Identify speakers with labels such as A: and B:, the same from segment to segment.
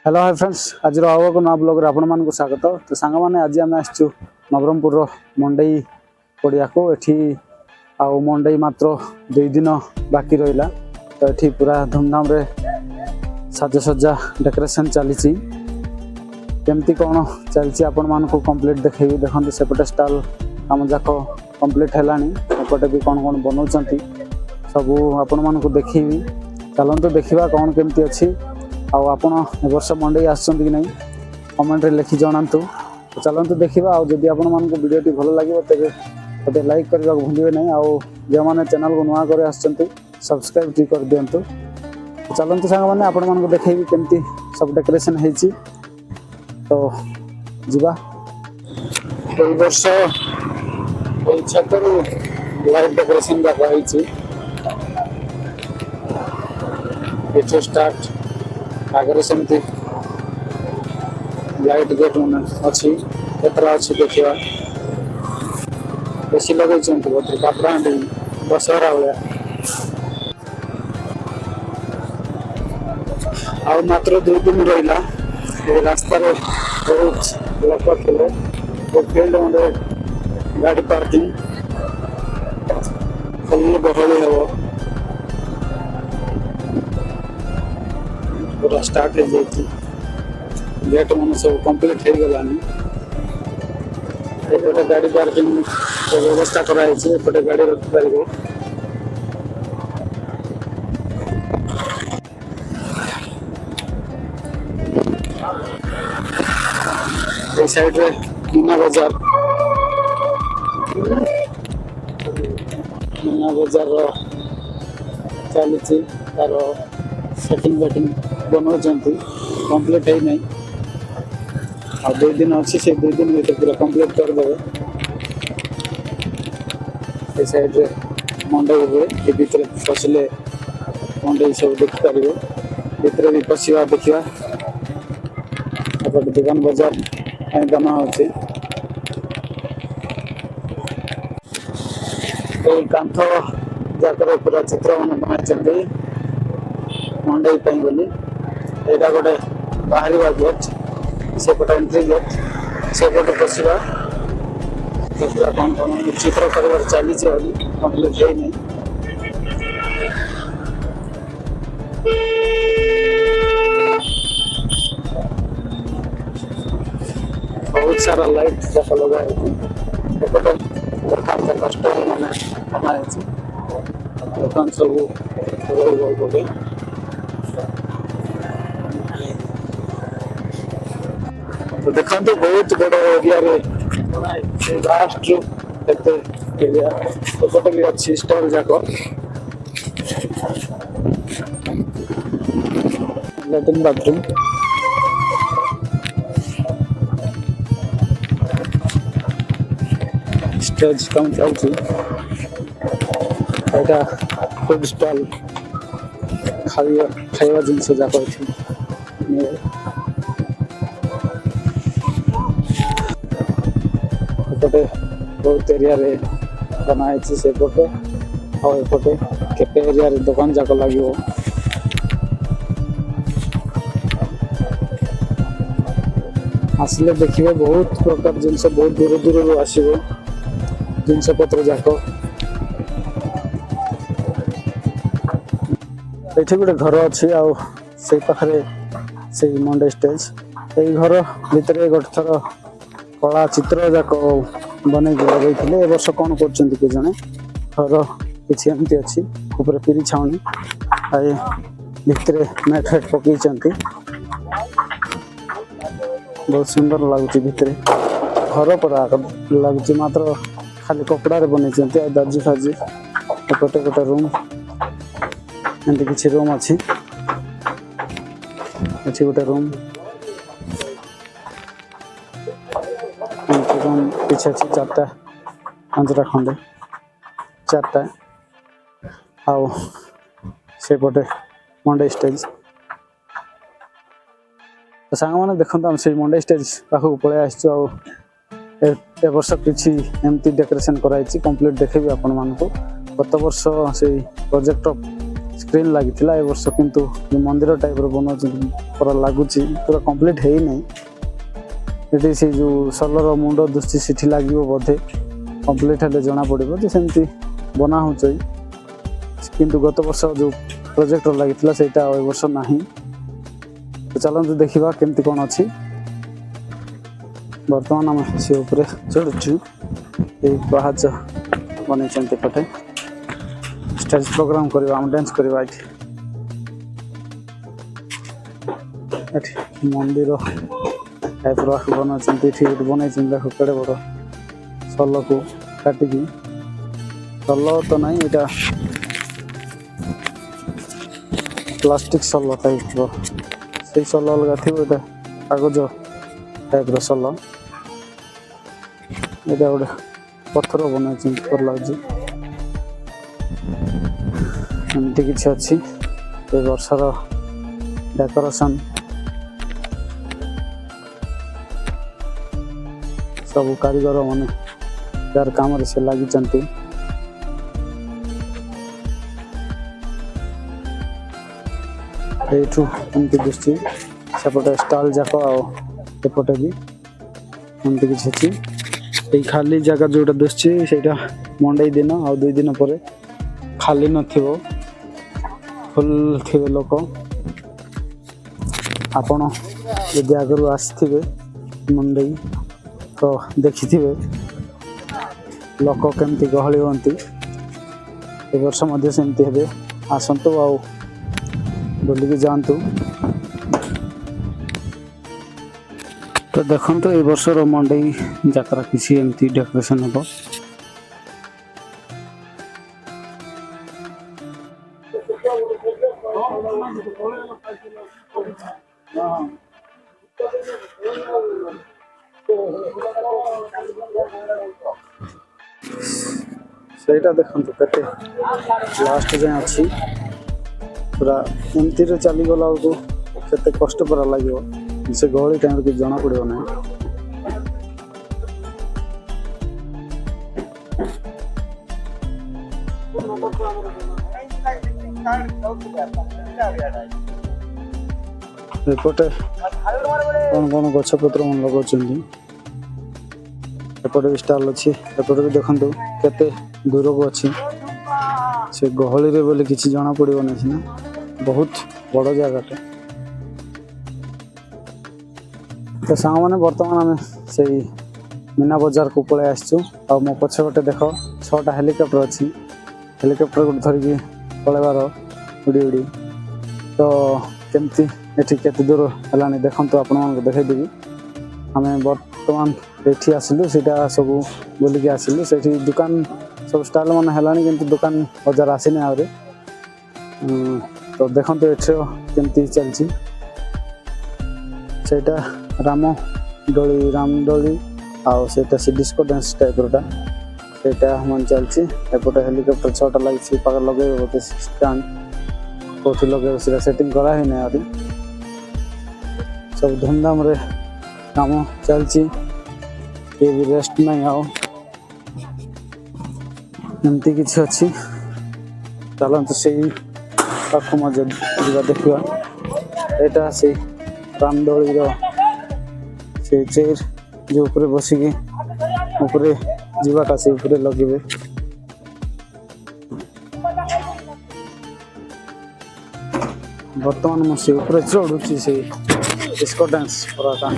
A: Hello hi friends आज आउ एक नवा ब्लॉग रे आपण मानकु स्वागत। तो सांग माने आज आम आसचु नवरंगपुर मंडई पड़िया को एठी आउ मंडई मात्र 2 दिन बाकी रहिला। तो एठी पूरा धूमधाम रे साजसज्जा डेकोरेशन चलीची केमती कौन चलची आपण मानकु कंप्लीट देखैबी। देखंतु सेपटे स्टॉल काम जाक कंप्लीट हेलानी एपटे भी कौन कौन बनौचंती सब आपण मानकु देखैबी। चलंतु देखिबा कौन केमती अछि आउ आपण ए वर्ष मंडई आछन कि नहीं कमेंट रे लिखि जणांतु। तो चलंतु देखिबा आउ जदि आपण मानकु वीडियो टी भलो लागिबो तेबे ओते लाइक करबा भूलिबे नहीं आउ जे माने चैनल को नुवा करे आछंती सब्सक्राइब टी कर दियंतु। तो चलंतु संग माने आपण मानकु देखैबी केमती सब डेकोरेशन हेची। तो जिबा ए वर्ष ए छतरु लाइट डेकोरेशन जा हेची एचो स्टार्ट आगे सेमती लाइट गेट मन अच्छी केतरा अच्छी देखिए बेसी लगे कपड़ा दशहरा भाया आ मात्र 2 दिन रहा रास्तार बहुत लोक थे फील्ड में गाड़ी पार्किंग फुल गहली हम पूरा स्टार्ट हो जाती गेट मन सब कंप्लीट हो गलानी। एपटे गाड़ी पार्किंग व्यवस्था कराई एपटे गाड़ी रखी पारे साइड रे मीना बाजार चली तार सेटिंग बैटिंग बनौंट कंप्लीट है नहीं आ 2 दिन अच्छी से 2 दिन में पूरा कंप्लीट करदे। ये साइड रे मंडई हुए भीतर पशिले मंडई सब देखी पारे भीतर भी पशिवा देखा एपटे दुकान बाजार बना होची कांथ जाकर पूरा चित्र मन बनाई मंडई पाई बोली एटा गोटे बाहर गेट सेपटे एंट्री गेट सेपटे पशिवा पूरा कौन कौन चित्र कर चली कंप्लीट है नहीं। बहुत सारा लाइट जाक लगा कष्ट मैंने दुकान सब गोटे तो देखा तो बहुत बड़ एरिया लास्ट एरिया एपटे भी अच्छी स्टॉल जाक लैट्रिन बाथरूम स्टेज काम चलती फूड स्टॉल खाଇବା जिनस जाक एपटे बहुत एरिया रे बनाई से पटे आउटे केते एरिया रे दुकान जाक लगे आसले देखिए बहुत प्रकार जिनस बहुत दूर दूर आसो जिनस पत्र जाक ये गोटे घर अच्छी आई पाखे से मंडे स्टेज यही घर भितर गोटे थर कला चित्र जाक बन लगे ए वर्ष कौन कर जड़े घर किसी एमती अच्छी ऊपर पिरी छाउनी आए भितर मैट फैट पकई बहुत सुंदर लगुच भितर घर पूरा लगुच मात्र खाली कपड़ा बन दर्जी फाजी एपटे गोटे रूम एमती किसी रूम अच्छी गोटे रूम पीछे अच्छी 4टा 5टा खंडे 4टा आउ सेपटे मंडई स्टेज। तो सांग मैंने देखते आम से मंडई स्टेज पाखक पलि आसचु ए वर्ष किसी एमती डेकोरेशन कराई कंप्लीट देखेबी आपण मानकु गत वर्ष से प्रोजेक्ट स्क्रीन लगी ए वर्ष किंतु मंदिर टाइप बना पूरा लगुच पूरा कंप्लीट है नहीं ये से जो सलर मुंड दुश्ची सीठी लगे बोधे कंप्लीट हेल्ले जना पड़ो तो सेमती बना हो किंतु गत वर्ष जो प्रोजेक्टर लगी सेटा ए वर्ष ना तो चलते देखा केमती कौन अच्छी बर्तमान आम से ऊपर चढ़ुचु ये पाहाच बन पटे स्टेज प्रोग्राम करवा डांस करवा मंदिर टाइप बना बन देख कड़े बड़ सल को काटिकी सल तो नहीं यहाँ प्लास्टिक सल टाइप से सल अलग थी कागज टाइप सल यहाँ गोटे पत्थर बन लगे एमती किसी अच्छी ये वर्षर डेकोरेशन सब कारीगर मैंने यार काम से लगी एमती दुश्ची सेपटे स्टॉल जाक आउटे भी एमती किसी अच्छी ये खाली जगह जोटा दुश्ची से मंडे दिन आ 2 दिन पर खाली न फुल थे लोक आपण यदि आगु आसवे मंडे तो देखि थे लोक केमती गहली होती ए वर्ष मध्य सेमती हे आसतु आउ बुलिकी जातु तो देखो ए वर्षर मंडे जात्रा किसी एमती डेकोरेशन हम सहीटा देखो के लास्ट जाए अच्छी पूरा एमती चलीगला को केते कष्ट पूरा लगे से गहली टाइम कि जना पड़ो ना एपटे कौन कौन गछपत्र मन लगा एपटे भी स्टाल अच्छी एपटे भी देखो केते दूर को अच्छी से गहली रे बोले किसी जना पड़ो ना सीना बहुत बड़ जगह तो सांग मैंने बर्तमान आम से मीना बजार को पलि आसचु आ मो पछ गटे देख 6टा हेलिकप्टर अच्छी हेलिकप्टर गोटे धरिकी पलैबार उड़ी उड़ी तो केमती एठी केते दूर है देखते आपण देखईदेवी आम बर्तमान ये आसिलु सीटा सब बुलिकी आसिलु से दुकान सब स्टाल मान है कि दुकान बजार आसीनी आहरी तो देखते ये केमती चलती सेटा राम डोली आउ से डिस्को डांस टाइप रोटा मन चलती एपटे हेलिकप्टर 6टा लगी पाक लगे बोलते स्टैंड कौन लगे सीधा सेटिंग कराही ना आहरी सब धूमधाम रे काम चलती ये भी रेस्ट नहीं आओ एमती किसी अच्छी चलते से पाख मजा देखा यहाँ से रामदोली से चेयर जो ऊपर बसिकी ऊपर जीवाटा से ऊपर लगे बर्तमान मुझे ऊपर चढ़ुची से डिस्को डांस पूरा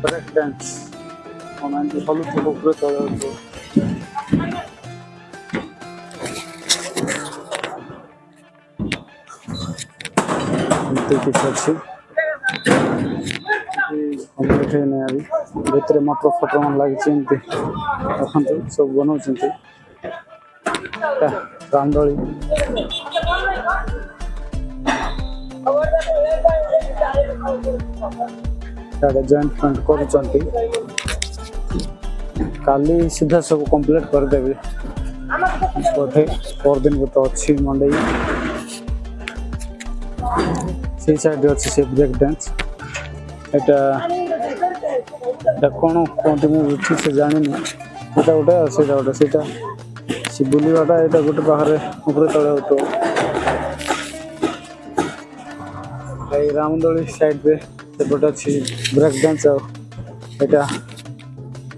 A: ब्रेक डांस भल ऊपर चढ़ किसी अच्छी भितर मटर फटर मन लगी देखते सब बनाऊँ रामदोली जॉइंट फ्रंट कर काली सीधा सब कंप्लीट करदेवी बोधे पर दिन को तो अच्छी मंडे से साइड अच्छी से ब्रेक डांस एटा कौन कहते मुझे ठीक से जानी ଏଇଟା ଗୋଟେ ଆଉ ସେଇଟା ଗୋଟେ ସେଇଟା ସେ ବୁଲିବାଟା ଏଇଟା ଗୋଟେ ପାଖରେ ଉପରେ ତଳେ ହଉଥିବ। ଏଇ ରାମଦୋଳି ସାଇଡରେ ସେପଟେ ଅଛି ବ୍ରେକ୍ ଡ୍ୟାନ୍ସ ଆଉ ଏଇଟା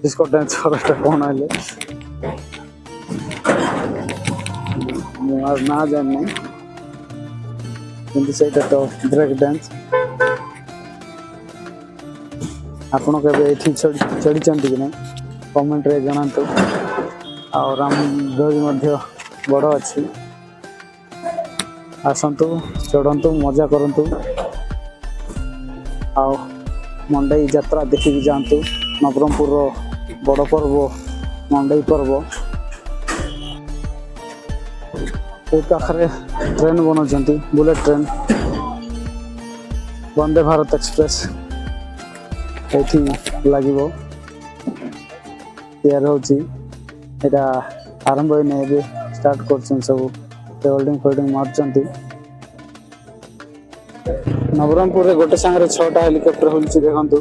A: ଡିସ୍କୋ ଡ୍ୟାନ୍ସ ଏଇଟା କ'ଣ ହେଲେ ମୁଁ ଆଉ ନା ଜାଣିନି କିନ୍ତୁ ସେଇଟା ତ ବ୍ରେକ୍ ଡ୍ୟାନ୍ସ। ଆପଣ କେବେ ଏଇଠି ଚଢ଼ିଛନ୍ତି କି ନାହିଁ କମେଣ୍ଟରେ ଜଣାନ୍ତୁ। ଆଉ ରାମଦୋଳି ମଧ୍ୟ ବଡ଼ ଅଛି, ଆସନ୍ତୁ ଚଢ଼ନ୍ତୁ ମଜା କରନ୍ତୁ ଆଉ ମଣ୍ଡେଇ ଯାତ୍ରା ଦେଖିକି ଯାଆନ୍ତୁ। ନବରଙ୍ଗପୁରର ବଡ଼ ପର୍ବ ମଣ୍ଡେଇ ପର୍ବ। ଏଇ ପାଖରେ ଟ୍ରେନ୍ ବନାଉଛନ୍ତି, bullet train, Vande Bharat express ଏଇଠି ଲାଗିବ, ତିଆରି ହେଉଛି। ଏଇଟା ଆରମ୍ଭ ହେଇନି, ଏବେ ଷ୍ଟାର୍ଟ କରୁଛନ୍ତି ସବୁ ୱେଲ୍ଡିଂ ଫୋଲ୍ଡିଂ ମାରୁଛନ୍ତି। ନବରଙ୍ଗପୁରରେ ଗୋଟେ ସାଙ୍ଗରେ 6ଟା ହେଲିକପ୍ଟର ବୁଲୁଛି ଦେଖନ୍ତୁ।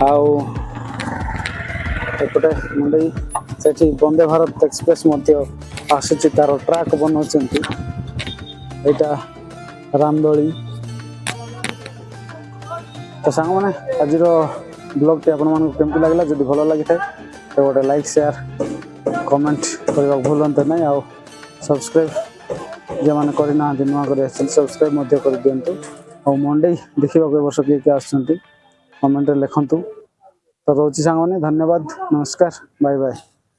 A: ଆଉ ଏପଟେ ମୁଣ୍ଡେଇ ସେଠି ବନ୍ଦେ ଭାରତ ଏକ୍ସପ୍ରେସ୍ ମଧ୍ୟ ଆସୁଛି, ତାର ଟ୍ରାକ୍ ବନାଉଛନ୍ତି। ଏଇଟା ରାମଦୋଳି। ତ ସାଙ୍ଗମାନେ ଆଜିର ବ୍ଲଗ୍ଟି ଆପଣମାନଙ୍କୁ କେମିତି ଲାଗିଲା? ଯଦି ଭଲ ଲାଗିଥାଏ ତ ଗୋଟେ ଲାଇକ୍ ସେୟାର କମେଣ୍ଟ କରିବାକୁ ଭୁଲନ୍ତୁ ନାହିଁ। ଆଉ ସବସ୍କ୍ରାଇବ୍ ଯେଉଁମାନେ କରିନାହାନ୍ତି ନୂଆ କରି ଆସିଛନ୍ତି ସବସ୍କ୍ରାଇବ୍ ମଧ୍ୟ କରିଦିଅନ୍ତୁ। ଆଉ ମଣ୍ଡେଇ ଦେଖିବାକୁ ଏ ବର୍ଷ କିଏ କିଏ ଆସୁଛନ୍ତି କମେଣ୍ଟରେ ଲେଖନ୍ତୁ। ତ ରହୁଛି ସାଙ୍ଗମାନେ, ଧନ୍ୟବାଦ, ନମସ୍କାର, ବାଏ ବାଏ।